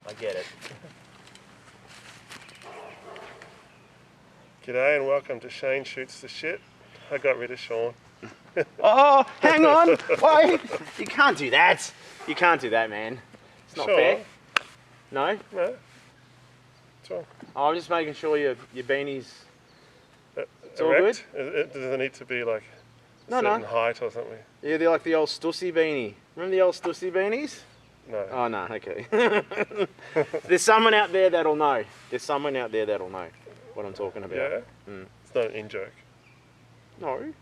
I get it. G'day and welcome to Shane Shoots the Shit. I got rid of Shaun. Oh, hang on, wait! You can't do that. You can't do that, man. It's not Sure. fair. No? No. Sure. Oh, I'm just making sure your beanie's... It's all erect? Does it need to be like a certain height or something? Yeah, they're like the old Stussy beanie. Remember the old Stussy beanies? No. Oh, no, okay. There's someone out there that'll know. There's someone out there that'll know what I'm talking about. Yeah? It's not an in-joke. No.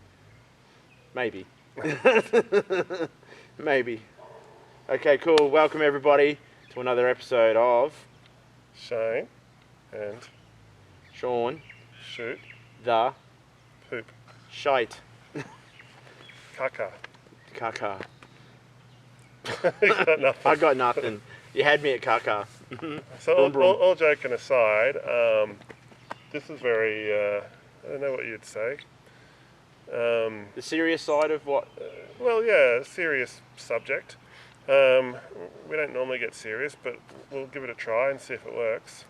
Maybe. Maybe. Okay, cool. Welcome everybody to another episode of Shane and Shaun Shoot the Poop Shite. Caca. Caca. You got nothing. I got nothing. You had me at caca. So Brum, brum. all joking aside, this is very, I don't know what you'd say. The serious side of what? Well, yeah, serious subject. We don't normally get serious, but we'll give it a try and see if it works.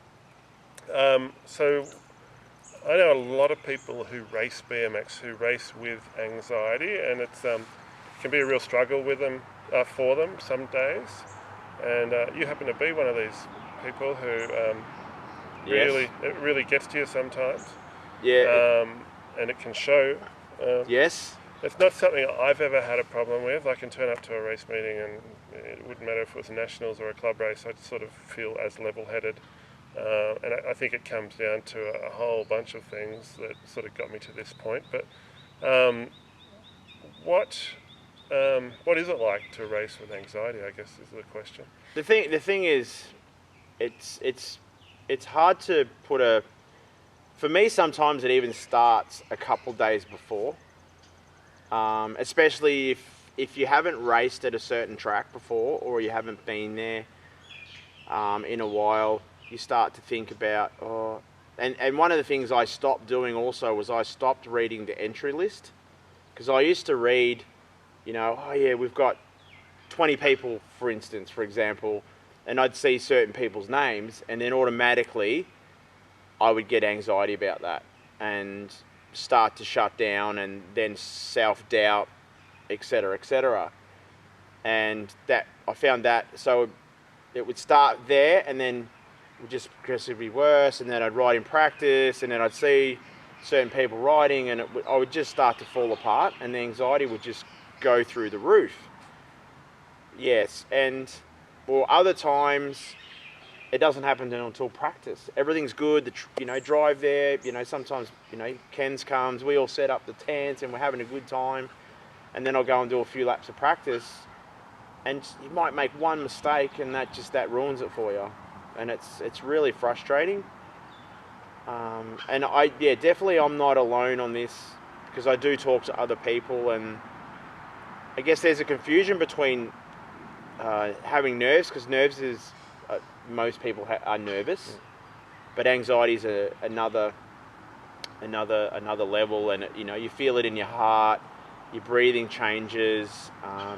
So I know a lot of people who race BMX who race with anxiety, and it can be a real struggle with them, for them some days. And you happen to be one of these people who Yes. it really gets to you sometimes. Yeah. And it can show. Yes. It's not something I've ever had a problem with. I can turn up to a race meeting and it wouldn't matter if it was a nationals or a club race. I'd sort of feel as level-headed. And I think it comes down to a whole bunch of things that sort of got me to this point. But what is it like to race with anxiety, I guess, is the question. The thing is, it's hard to put a. For me, sometimes it even starts a couple days before. Especially if you haven't raced at a certain track before, or you haven't been there in a while, you start to think about, and one of the things I stopped doing also was I stopped reading the entry list, because I used to read, oh yeah, we've got 20 people, for example, and I'd see certain people's names, and then automatically I would get anxiety about that and start to shut down, and then self-doubt, etc., etc. And that I found that, so it would start there, and then it would just progressively worse, and then I'd ride in practice, and then I'd see certain people riding, and I would just start to fall apart, and the anxiety would just go through the roof. Yes, and other times it doesn't happen until practice. Everything's good, drive there, sometimes, Ken's comes, we all set up the tents and we're having a good time, and then I'll go and do a few laps of practice, and you might make one mistake and that ruins it for you, and it's really frustrating. And definitely I'm not alone on this, because I do talk to other people, and I guess there's a confusion between having nerves, because nerves is most people are nervous, but anxiety is another level, and you feel it in your heart, your breathing changes,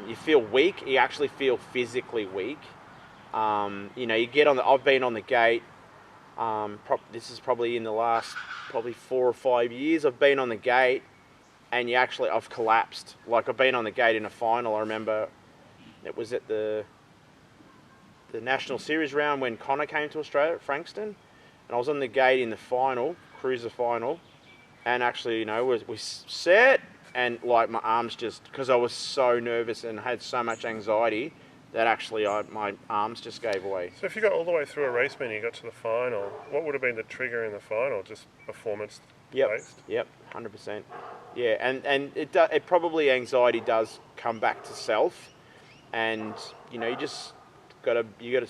you feel weak, you actually feel physically weak. You get on I've been on the gate, this is probably in the last 4 or 5 years, I've been on the gate, and I've collapsed. Like, I've been on the gate in a final. I remember it was at the National Series round when Connor came to Australia at Frankston, and I was on the gate in the final, cruiser final, and actually, we set, and like my arms just, because I was so nervous and had so much anxiety, that actually my arms just gave away. So if you got all the way through a race meeting, you got to the final, what would have been the trigger in the final? Just performance based? Yep, 100%. Yeah, and it probably, anxiety does come back to self, and you gotta.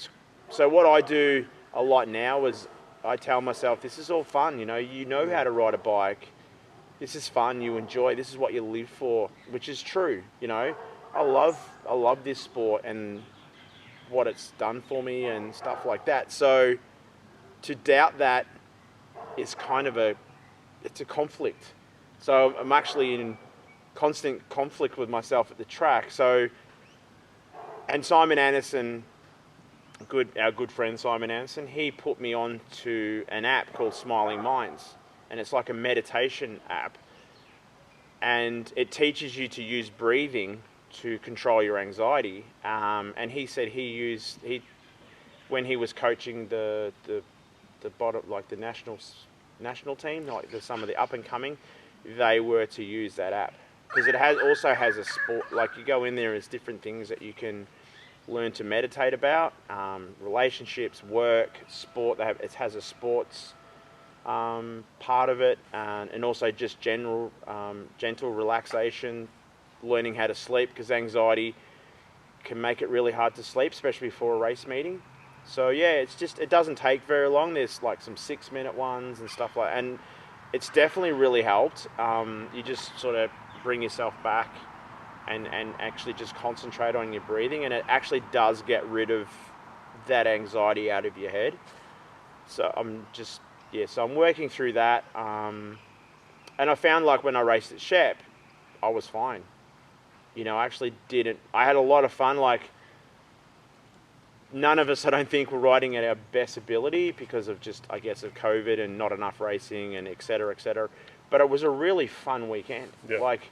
So what I do a lot now is I tell myself, this is all fun. You know how to ride a bike. This is fun. You enjoy. This is what you live for, which is true. I love this sport and what it's done for me and stuff like that. So to doubt that is kind of it's a conflict. So I'm actually in constant conflict with myself at the track. So, and Simon Anderson our good friend Simon Anson, he put me on to an app called Smiling Minds, and it's like a meditation app, and it teaches you to use breathing to control your anxiety. And he said when he was coaching the bottom, like the national team, like some of the up and coming, they were to use that app because it also has a sport. Like you go in there, there's different things that you can learn to meditate about, relationships, work, sport. It has a sports part of it, and also just gentle relaxation, learning how to sleep, because anxiety can make it really hard to sleep, especially before a race meeting. So yeah, it doesn't take very long. There's like some 6-minute ones and stuff like, and it's definitely really helped. You just sort of bring yourself back and actually just concentrate on your breathing, and it actually does get rid of that anxiety out of your head. So I'm working through that, and I found like when I raced at Shep, I was fine. I actually didn't. I had a lot of fun. Like none of us, I don't think, were riding at our best ability because of just, I guess, of COVID and not enough racing and et cetera, et cetera. But it was a really fun weekend. Yeah. Like,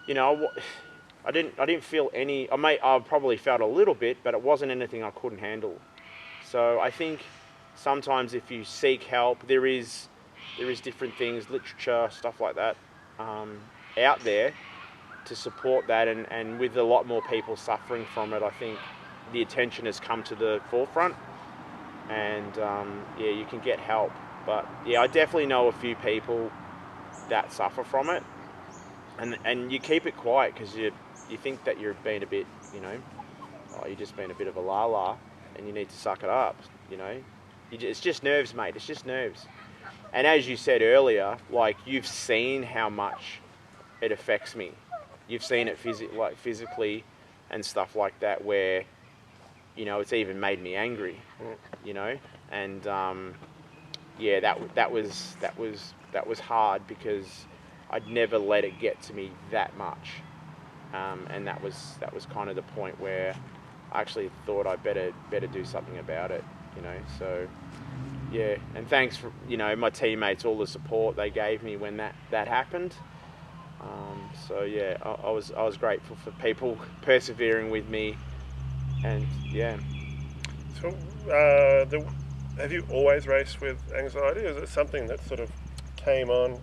I didn't feel any. I probably felt a little bit, but it wasn't anything I couldn't handle. So I think sometimes if you seek help, there is different things, literature, stuff like that, out there to support that, and with a lot more people suffering from it, I think the attention has come to the forefront, and you can get help. But yeah, I definitely know a few people that suffer from it, and you keep it quiet because you think that you're being a bit, you're just being a bit of a la-la, and you need to suck it up, It's just nerves, mate. It's just nerves. And as you said earlier, like you've seen how much it affects me. You've seen it physically and stuff like that, where it's even made me angry. And that was hard because I'd never let it get to me that much. And that was kind of the point where I actually thought I better do something about it. So yeah, and thanks for my teammates, all the support they gave me when that happened. So yeah, I was grateful for people persevering with me, and yeah. So, have you always raced with anxiety? Is it something that sort of came on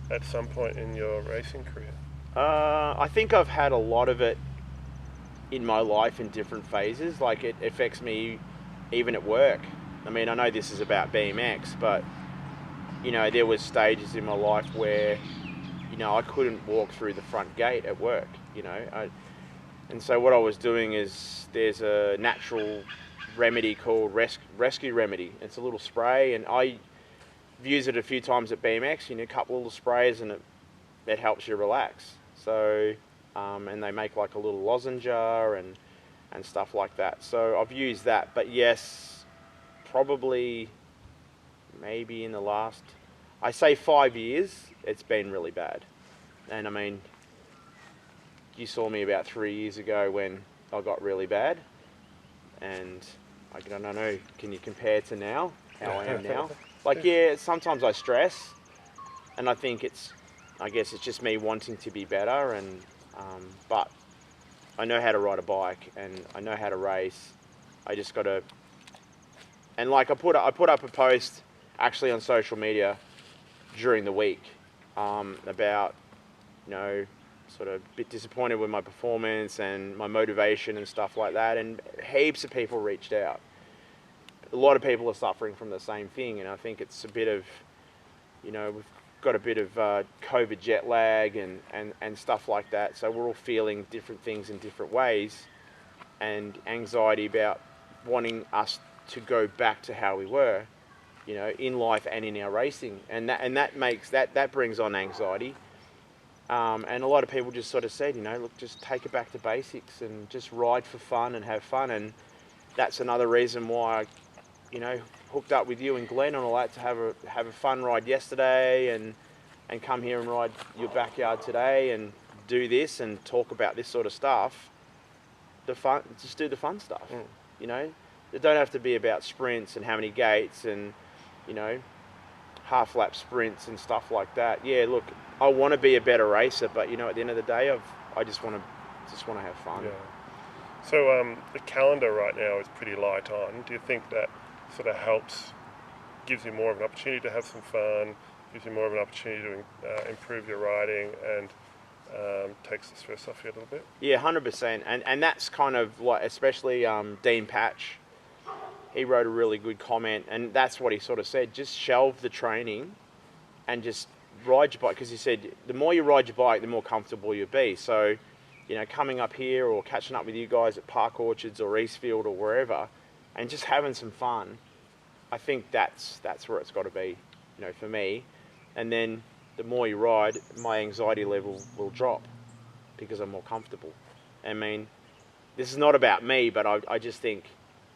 at some point in your racing career? I think I've had a lot of it in my life in different phases. Like it affects me even at work. I mean, I know this is about BMX, but there was stages in my life where I couldn't walk through the front gate at work. And so what I was doing is there's a natural remedy called Rescue Remedy. It's a little spray, and I've used it a few times at BMX. A couple of little sprays, and it helps you relax. So, and they make like a little lozenge and stuff like that. So I've used that. But yes, probably maybe in the last, I say 5 years, it's been really bad. And I mean, you saw me about 3 years ago when I got really bad, and I don't know, can you compare to now, how I am now? Like, yeah, sometimes I stress, and I think I guess it's just me wanting to be better, and but I know how to ride a bike, and I know how to race. I just got to, and like I put up a post actually on social media during the week about, sort of a bit disappointed with my performance and my motivation and stuff like that, and heaps of people reached out. A lot of people are suffering from the same thing, and I think it's a bit of, we've got a bit of COVID jet lag and stuff like that, so we're all feeling different things in different ways, and anxiety about wanting us to go back to how we were, in life and in our racing, and that brings on anxiety. And a lot of people just sort of said, look, just take it back to basics and just ride for fun and have fun. And that's another reason why I, hooked up with you and Glenn and all that, to have a fun ride yesterday and come here and ride your backyard today and do this and talk about this sort of stuff. fun. Just do the fun stuff. You know, it don't have to be about sprints and how many gates and, you know, half lap sprints and stuff like that. Yeah, look, I want to be a better racer, but you know, at the end of the day, I just want to have fun. Yeah. So the calendar right now is pretty light on. Do you think that sort of helps, gives you more of an opportunity to have some fun, gives you more of an opportunity to improve your riding, and takes the stress off you a little bit? Yeah, 100%. And that's kind of like, especially Dean Patch, he wrote a really good comment, and that's what he sort of said, just shelve the training and just ride your bike, because he said the more you ride your bike, the more comfortable you'll be. So, you know, coming up here or catching up with you guys at Park Orchards or Eastfield or wherever, and just having some fun, I think that's where it's got to be, you know, for me. And then the more you ride, my anxiety level will drop because I'm more comfortable. I mean, this is not about me, but I just think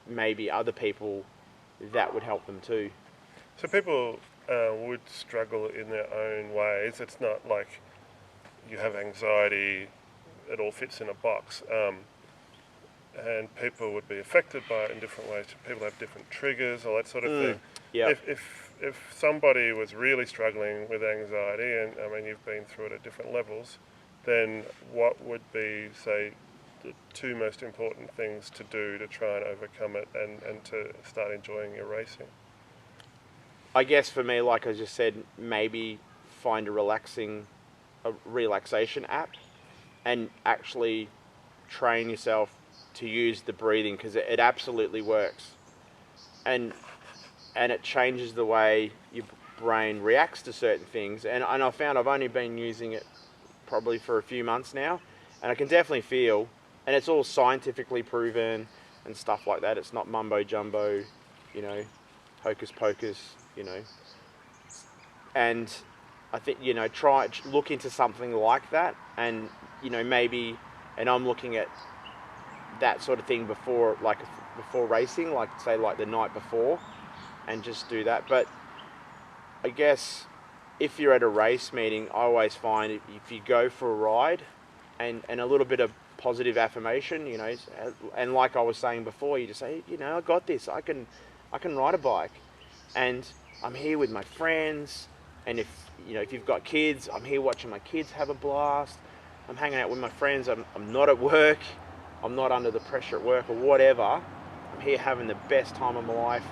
maybe other people, that would help them too. So people would struggle in their own ways. It's not like you have anxiety, it all fits in a box. And people would be affected by it in different ways. People have different triggers, all that sort of thing. Yeah. If somebody was really struggling with anxiety, and I mean you've been through it at different levels, then what would be, say, the two most important things to do to try and overcome it and to start enjoying your racing? I guess for me, like I just said, maybe find a relaxation app and actually train yourself to use the breathing, because it absolutely works. And it changes the way your brain reacts to certain things. And I found I've only been using it probably for a few months now, and I can definitely feel, and it's all scientifically proven and stuff like that. It's not mumbo jumbo, you know, hocus pocus, you know. And I think, you know, look into something like that, and, you know, maybe, and I'm looking at that sort of thing before racing, like say like the night before, and just do that. But I guess if you're at a race meeting, I always find if you go for a ride and a little bit of positive affirmation, you know, and like I was saying before, you just say, you know, I got this, I can ride a bike, and I'm here with my friends, and if you've got kids, I'm here watching my kids have a blast, I'm hanging out with my friends, I'm not at work, I'm not under the pressure at work or whatever, I'm here having the best time of my life.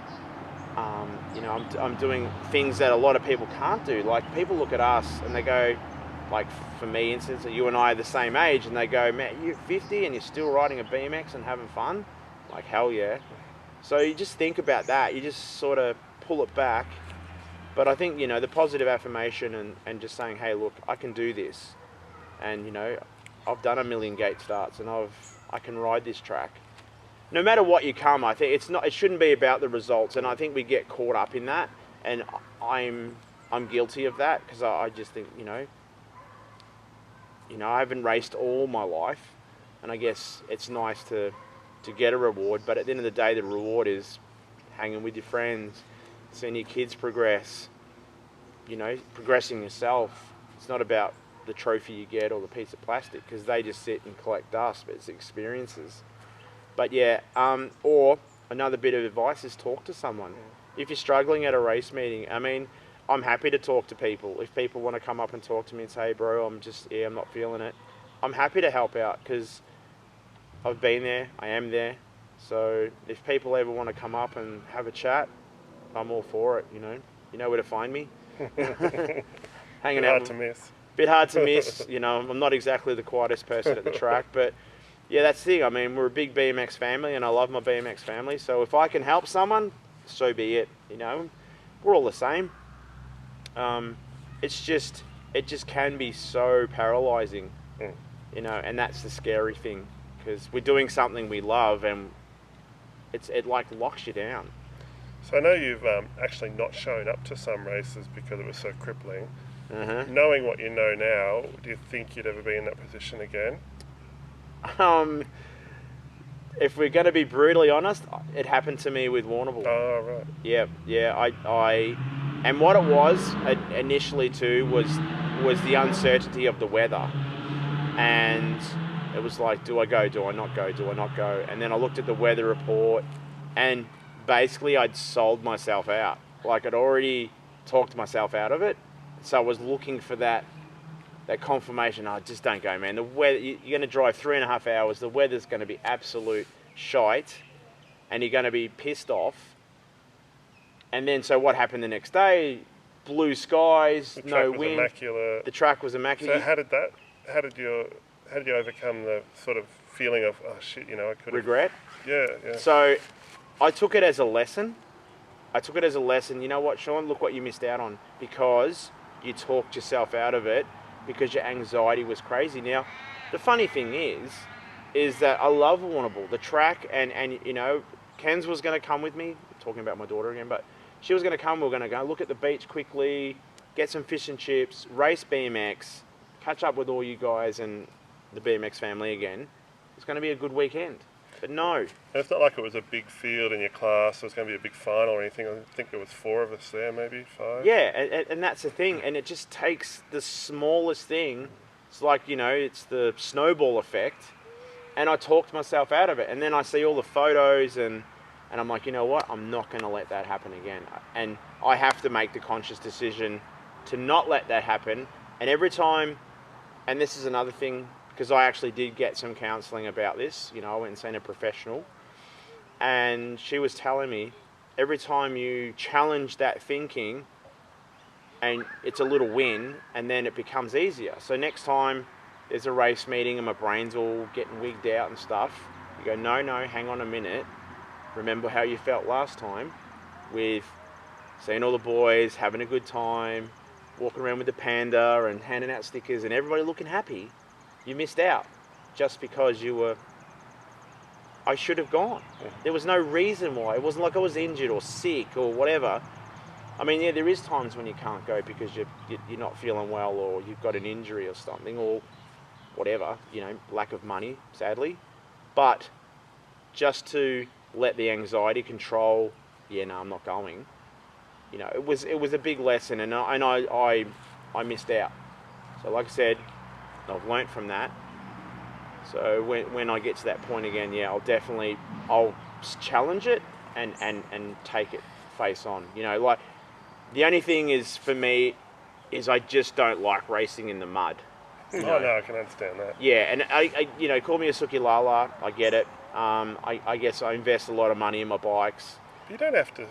You know, I'm doing things that a lot of people can't do. Like, people look at us and they go, like for me instance, you and I are the same age, and they go, man, you're 50 and you're still riding a BMX and having fun? Like, hell yeah. So you just think about that, you just sort of pull it back. But I think, you know, the positive affirmation and just saying, hey, look, I can do this. And, you know, I've done 1 million gate starts, and I can ride this track. No matter what you come, I think it shouldn't be about the results, and I think we get caught up in that, and I'm guilty of that, because I just think, you know, I haven't raced all my life, and I guess it's nice to get a reward, but at the end of the day, the reward is hanging with your friends, seeing your kids progress, you know, progressing yourself. It's not about the trophy you get or the piece of plastic, because they just sit and collect dust, but it's experiences. But yeah, or another bit of advice is talk to someone. If you're struggling at a race meeting, I mean, I'm happy to talk to people. If people want to come up and talk to me and say, hey, bro, I'm not feeling it, I'm happy to help out, because I've been there, I am there. So if people ever want to come up and have a chat, I'm all for it, you know. You know where to find me. Hanging out. Hard to miss. Bit hard to miss, you know. I'm not exactly the quietest person at the track, but yeah, that's the thing. I mean, we're a big BMX family, and I love my BMX family. So if I can help someone, so be it. You know, we're all the same. It just can be so paralyzing, you know, and that's the scary thing, because we're doing something we love, and it like locks you down. So I know you've actually not shown up to some races because it was so crippling. Uh-huh. Knowing what you know now, do you think you'd ever be in that position again? If we're going to be brutally honest, it happened to me with Warrnambool. Oh, right. Yeah. And what it was initially too was the uncertainty of the weather, and It was like, do I go? Do I not go? Do I not go? And then I looked at the weather report, and basically I'd sold myself out. Like I'd already talked myself out of it. So I was looking for that confirmation. Oh, just don't go, man. The weather, you're going to drive 3.5 hours. The weather's going to be absolute shite, and you're going to be pissed off. And then, so what happened the next day? Blue skies, no wind. Immaculate. The track was immaculate. So how did you overcome the sort of feeling of, oh shit, you know, I could regret? Yeah. So I took it as a lesson. You know what, Shaun? Look what you missed out on, because you talked yourself out of it, because your anxiety was crazy. Now, the funny thing is that I love Warrnambool, the track, and you know, Kenz was going to come with me, talking about my daughter again, but she was going to come. We were going to go look at the beach quickly, get some fish and chips, race BMX, catch up with all you guys and the BMX family again. It's going to be a good weekend. But no. And it's not like it was a big field in your class, so it's going to be a big final or anything. I think there was 4 of us there, maybe 5. Yeah, and that's the thing. And it just takes the smallest thing. It's like, you know, it's the snowball effect. And I talked myself out of it. And then I see all the photos and I'm like, you know what? I'm not going to let that happen again. And I have to make the conscious decision to not let that happen. And every time, and this is another thing, because I actually did get some counselling about this. You know, I went and seen a professional, and she was telling me, every time you challenge that thinking, and it's a little win, and then it becomes easier. So next time there's a race meeting and my brain's all getting wigged out and stuff, you go, no, hang on a minute. Remember how you felt last time with seeing all the boys, having a good time, walking around with the panda and handing out stickers and everybody looking happy. You missed out just because I should have gone. There was no reason why. It wasn't like I was injured or sick or whatever. I mean, yeah, there is times when you can't go because you're not feeling well, or you've got an injury or something, or whatever, you know, lack of money, sadly. But just to let the anxiety control, I'm not going. You know, it was a big lesson, and I missed out. So like I said, I've learnt from that. So when I get to that point again, I'll challenge it and take it face on. You know, like the only thing is for me is I just don't like racing in the mud. You know? No, I can understand that. Yeah, and I you know, call me a suki lala, I get it. I guess I invest a lot of money in my bikes. You don't have to.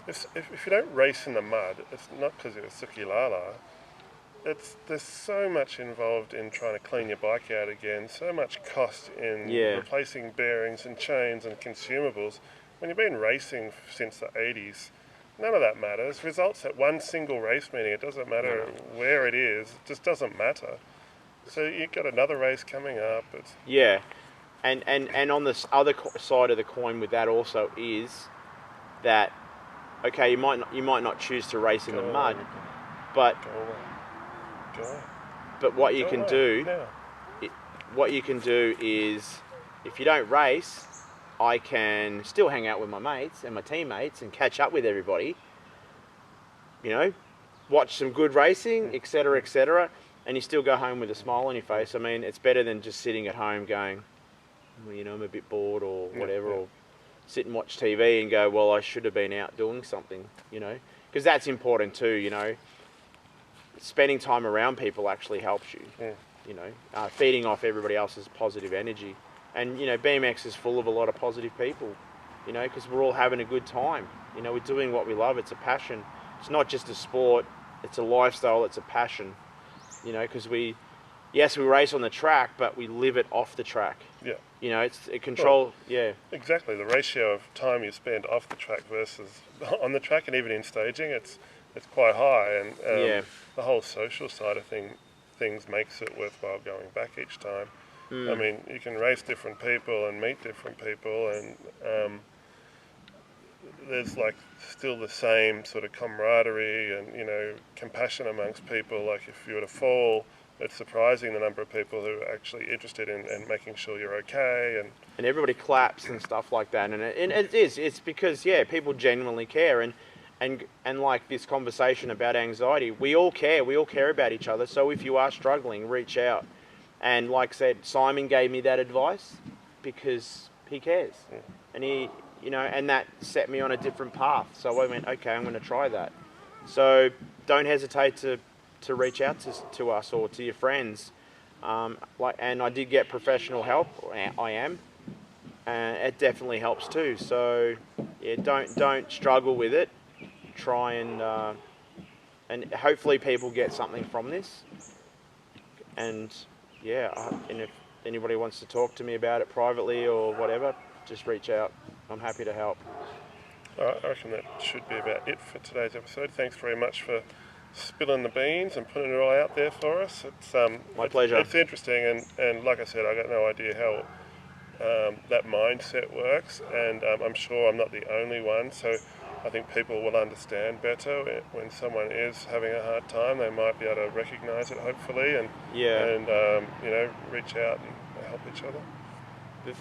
If you don't race in the mud, it's not because you're a suki lala. There's so much involved in trying to clean your bike out again, so much cost in replacing bearings and chains and consumables. When you've been racing since the 80s, none of that matters. Results at one single race meeting, it doesn't matter where it is, it just doesn't matter. So you've got another race coming up. And on this other side of the coin with that also is that, okay, you might not choose to race in the mud, but what you can do, what you can do is, if you don't race, I can still hang out with my mates and my teammates and catch up with everybody. You know, watch some good racing, etc., and you still go home with a smile on your face. I mean, it's better than just sitting at home going, well, you know, I'm a bit bored or whatever, or sit and watch TV and go, well, I should have been out doing something, you know, because that's important too, you know. Spending time around people actually helps you, you know, feeding off everybody else's positive energy. And, you know, BMX is full of a lot of positive people, you know, because we're all having a good time. You know, we're doing what we love. It's a passion. It's not just a sport. It's a lifestyle. It's a passion, you know, because we race on the track, but we live it off the track. Yeah. You know, it's a control, Exactly. The ratio of time you spend off the track versus on the track, and even in staging, it's quite high. And the whole social side of things makes it worthwhile going back each time. I mean, you can race different people and meet different people, and there's like still the same sort of camaraderie and, you know, compassion amongst people. Like if you were to fall, it's surprising the number of people who are actually interested in making sure you're okay, and everybody claps and stuff like that. And it's because people genuinely care, and like this conversation about anxiety, we all care about each other. So if you are struggling, reach out. And like I said, Simon gave me that advice because he cares. Yeah. And he, you know, and that set me on a different path. So I went, okay, I'm going to try that. So don't hesitate to reach out to us or to your friends. And I did get professional help. I am. And it definitely helps too. So yeah, don't struggle with it. Try and hopefully people get something from this. And yeah, and if anybody wants to talk to me about it privately or whatever, just reach out. I'm happy to help. All right, I reckon that should be about it for today's episode. Thanks very much for spilling the beans and putting it all out there for us. It's My pleasure. It's interesting, and like I said, I got no idea how that mindset works, and I'm sure I'm not the only one. So I think people will understand better when someone is having a hard time. They might be able to recognise it, hopefully, and you know, reach out and help each other.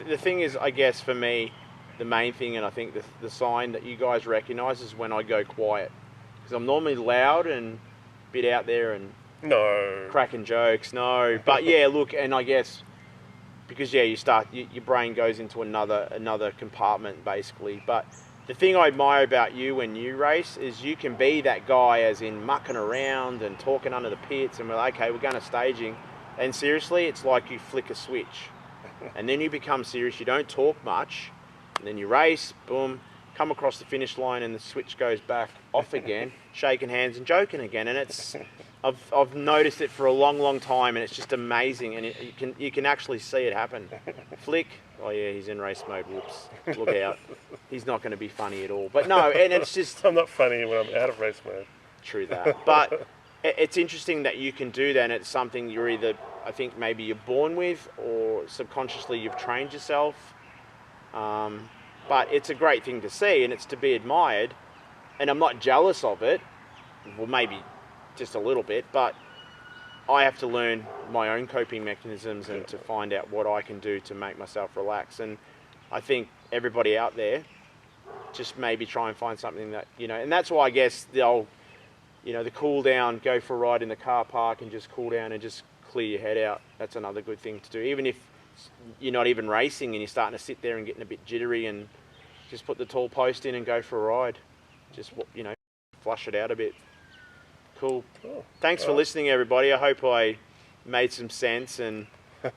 The thing is, I guess for me, the main thing, and I think the sign that you guys recognise is when I go quiet, because I'm normally loud and a bit out there and No. cracking jokes. No, but yeah, look, and I guess because yeah, your brain goes into another compartment basically. But the thing I admire about you when you race is you can be that guy, as in mucking around and talking under the pits, and we're like, okay, we're going to staging, and seriously, it's like you flick a switch, and then you become serious. You don't talk much, and then you race, boom, come across the finish line, and the switch goes back off again, shaking hands and joking again, and it's. I've noticed it for a long time, and it's just amazing, and you can actually see it happen. Flick, oh yeah, he's in race mode. Whoops, look out, he's not going to be funny at all. But no, and it's just I'm not funny when I'm out of race mode. true that. But it's interesting that you can do that. And it's something you're either, I think, maybe you're born with, or subconsciously you've trained yourself. But it's a great thing to see, and it's to be admired. And I'm not jealous of it. Well, maybe just a little bit, but I have to learn my own coping mechanisms and to find out what I can do to make myself relax. And I think everybody out there just maybe try and find something that, you know, and that's why I guess the old, you know, the cool down, go for a ride in the car park and just cool down and just clear your head out. That's another good thing to do. Even if you're not even racing and you're starting to sit there and getting a bit jittery, and just put the tall post in and go for a ride. Just, you know, flush it out a bit. Cool. Thanks for listening, everybody. I hope I made some sense and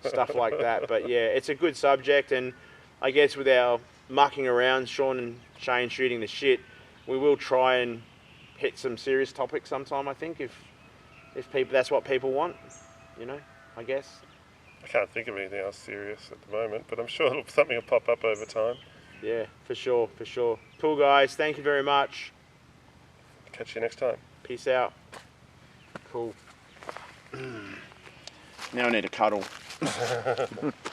stuff like that. But yeah, it's a good subject, and I guess with our mucking around, Shaun and Shane shooting the shit, we will try and hit some serious topics sometime. I think if people, that's what people want, you know. I guess. I can't think of anything else serious at the moment, but I'm sure something will pop up over time. Yeah, for sure, for sure. Cool, guys. Thank you very much. Catch you next time. Peace out. Cool. Now I need a cuddle.